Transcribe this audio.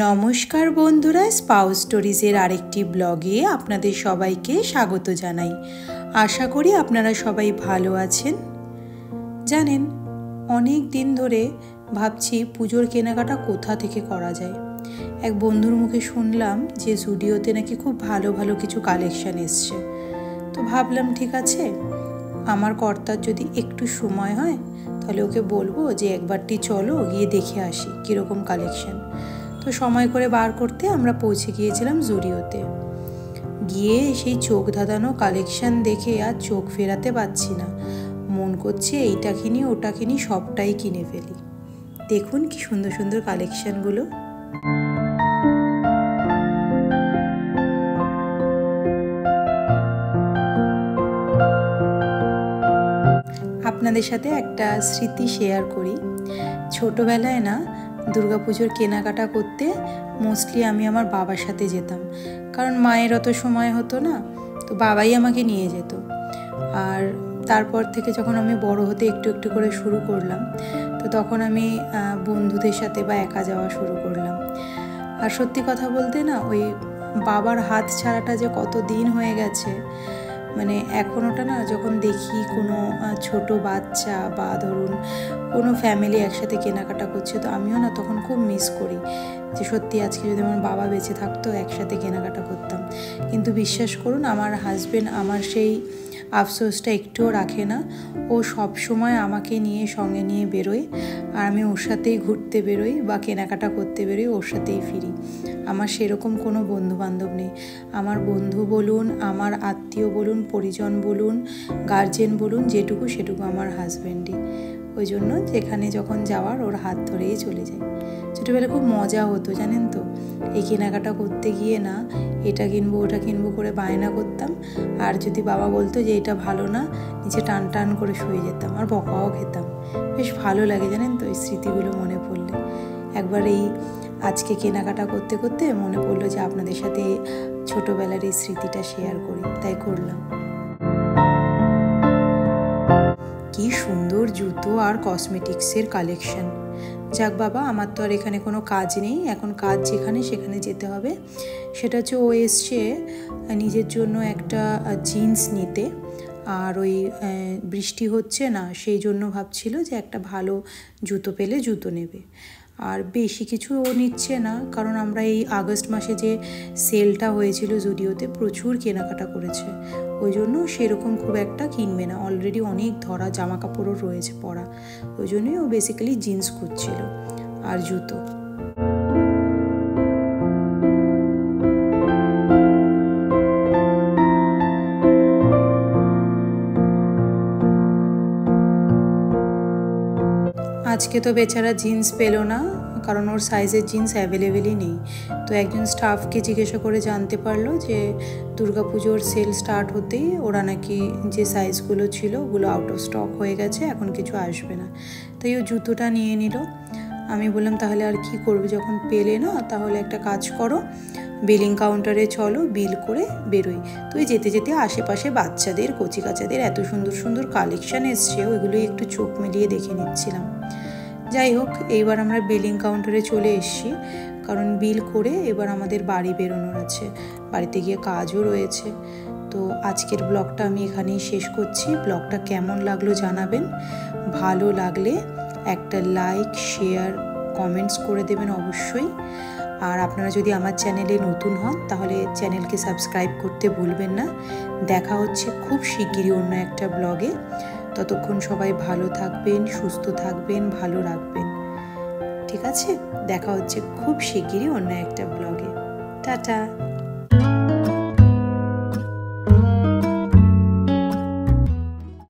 নমস্কার বন্ধুরা, স্পাউস স্টোরিজের আরেকটি ব্লগে আপনাদের সবাইকে স্বাগত জানাই। আশা করি আপনারা সবাই ভালো আছেন। জানেন, অনেক দিন ধরে ভাবছি পুজোর কেনাকাটা কোথা থেকে করা যায়। এক বন্ধুর মুখে শুনলাম যে জুডিওতে নাকি খুব ভালো ভালো কিছু কালেকশান এসছে। তো ভাবলাম ঠিক আছে, আমার কর্তার যদি একটু সময় হয় তাহলে ওকে বলবো যে একবারটি চলো গিয়ে দেখে আসি কীরকম কালেকশান। তো সময় করে বার করতে আমরা পৌঁছে গিয়েছিলাম জুডিওতে। গিয়ে সেই চোখ ধাঁধানো কালেকশান দেখে আর চোখ ফেরাতে পারছি না। মন করছে এইটা কিনি ওটা কিনি, সবটাই কিনে ফেলি। দেখুন কি সুন্দর সুন্দর কালেকশানগুলো। আপনাদের সাথে একটা স্মৃতি শেয়ার করি। ছোটোবেলায় না দুর্গাপুজোর কেনাকাটা করতে মোস্টলি আমি আমার বাবার সাথে যেতাম, কারণ মায়ের অত সময় হতো না, তো বাবাই আমাকে নিয়ে যেত। আর তারপর থেকে যখন আমি বড় হতে একটু একটু করে শুরু করলাম, তো তখন আমি বন্ধুদের সাথে বা একা যাওয়া শুরু করলাম। আর সত্যি কথা বলতে না, ওই বাবার হাত ছাড়াটা যে কত দিন হয়ে গেছে, মানে এখন ওটা না, যখন দেখি কোনো ছোট বাচ্চা বা ধরুন কোনো ফ্যামিলি একসাথে কেনাকাটা করছে, তো আমিও না তখন খুব মিস করি যে সত্যি আজকে যদি আমার বাবা বেঁচে থাকতো একসাথে কেনাকাটা করতাম। কিন্তু বিশ্বাস করুন, আমার হাজবেন্ড আমার সেই আফসোসটা একটুও রাখে না। ও সব সময় আমাকে নিয়ে সঙ্গে নিয়ে বেরোয়, আর আমি ওর সাথেই ঘুরতে বেরোই বা কেনাকাটা করতে বেরোই, ওর সাথেই ফিরি। আমার সেরকম কোনো বন্ধুবান্ধব নেই। আমার বন্ধু বলুন, আমার আত্মীয় বলুন, পরিজন বলুন, গার্জেন বলুন, যেটুকু সেটুকু আমার হাজব্যান্ডই। ওই জন্য যেখানে যখন যাওয়ার ওর হাত ধরেই চলে যায়। ছোটোবেলায় খুব মজা হতো জানেন তো, এই কেনাকাটা করতে গিয়ে না এটা কিনবো ওটা কিনবো করে বায়না করতাম। আর যদি বাবা বলতো যে এটা ভালো না, নিচে টান টান করে শুয়ে যেতাম আর বকাও খেতাম। বেশ ভালো লাগে জানেন তো এই স্মৃতিগুলো মনে পড়লে। একবার এই আজকে কেনাকাটা করতে করতে মনে পড়লো যে আপনাদের সাথে ছোটোবেলার এই স্মৃতিটা শেয়ার করি, তাই করলাম। কি সুন্দর জুতো আর কসমেটিক্সের কালেকশন। যাক বাবা, আমার তো আর এখানে কোনো কাজ নেই, এখন কাজ যেখানে সেখানে যেতে হবে। সেটা হচ্ছে ও এসছে নিজের জন্য একটা জিন্স নিতে, আর ওই বৃষ্টি হচ্ছে না সেই জন্য ভাবছিল যে একটা ভালো জুতো পেলে জুতো নেবে। আর বেশি কিছু ও নিচ্ছে না, কারণ আমরা এই আগস্ট মাসে যে সেলটা হয়েছিল জুডিওতে প্রচুর কেনাকাটা করেছে, ওই জন্য সেরকম খুব একটা কিনবে না। অলরেডি অনেক ধরা জামা কাপড়ও রয়েছে পরা, ওই জন্যই ও বেসিক্যালি জিন্স খুঁজছিল আর জুতো। আজকে তো বেচারা জিন্স পেলো না, কারণ ওর সাইজের জিন্স অ্যাভেলেবেলই নেই। তো একজন স্টাফকে জিজ্ঞাসা করে জানতে পারলো যে দুর্গাপুজোর সেল স্টার্ট হতেই ওরা নাকি যে সাইজগুলো ছিল ওগুলো আউট অফ স্টক হয়ে গেছে, এখন কিছু আসবে না। তাই ও জুতোটা নিয়ে নিল। আমি বললাম তাহলে আর কি করবে, যখন পেলে না তাহলে একটা কাজ করো, বিলিং কাউন্টারে চলো, বিল করে বেরোই। তো এই যেতে যেতে আশেপাশে বাচ্চাদের কচি কাচাদের এত সুন্দর সুন্দর কালেকশান এসছে, ওইগুলোই একটু চোখ মিলিয়ে দেখে নিচ্ছিলাম। যাই হোক, এইবার আমরা বিলিং কাউন্টারে চলে এসেছি, কারণ বিল করে এবার আমাদের বাড়ি বেরোনোর আছে, বাড়িতে গিয়ে কাজও রয়েছে। তো আজকের ব্লগটা আমি এখানেই শেষ করছি। ব্লগটা কেমন লাগলো জানাবেন, ভালো লাগলে একটা লাইক, শেয়ার, কমেন্টস করে দেবেন অবশ্যই। আর আপনারা যদি আমার চ্যানেলে নতুন হন তাহলে চ্যানেলকে সাবস্ক্রাইব করতে ভুলবেন না। দেখা হচ্ছে খুব শিগগিরই অন্য একটা ব্লগে। ততক্ষণ সবাই ভালো থাকবেন, সুস্থ থাকবেন, ভালো রাখবেন। ঠিক আছে, দেখা হচ্ছে খুব শিগগিরই অন্য একটা ব্লগে। টাটা।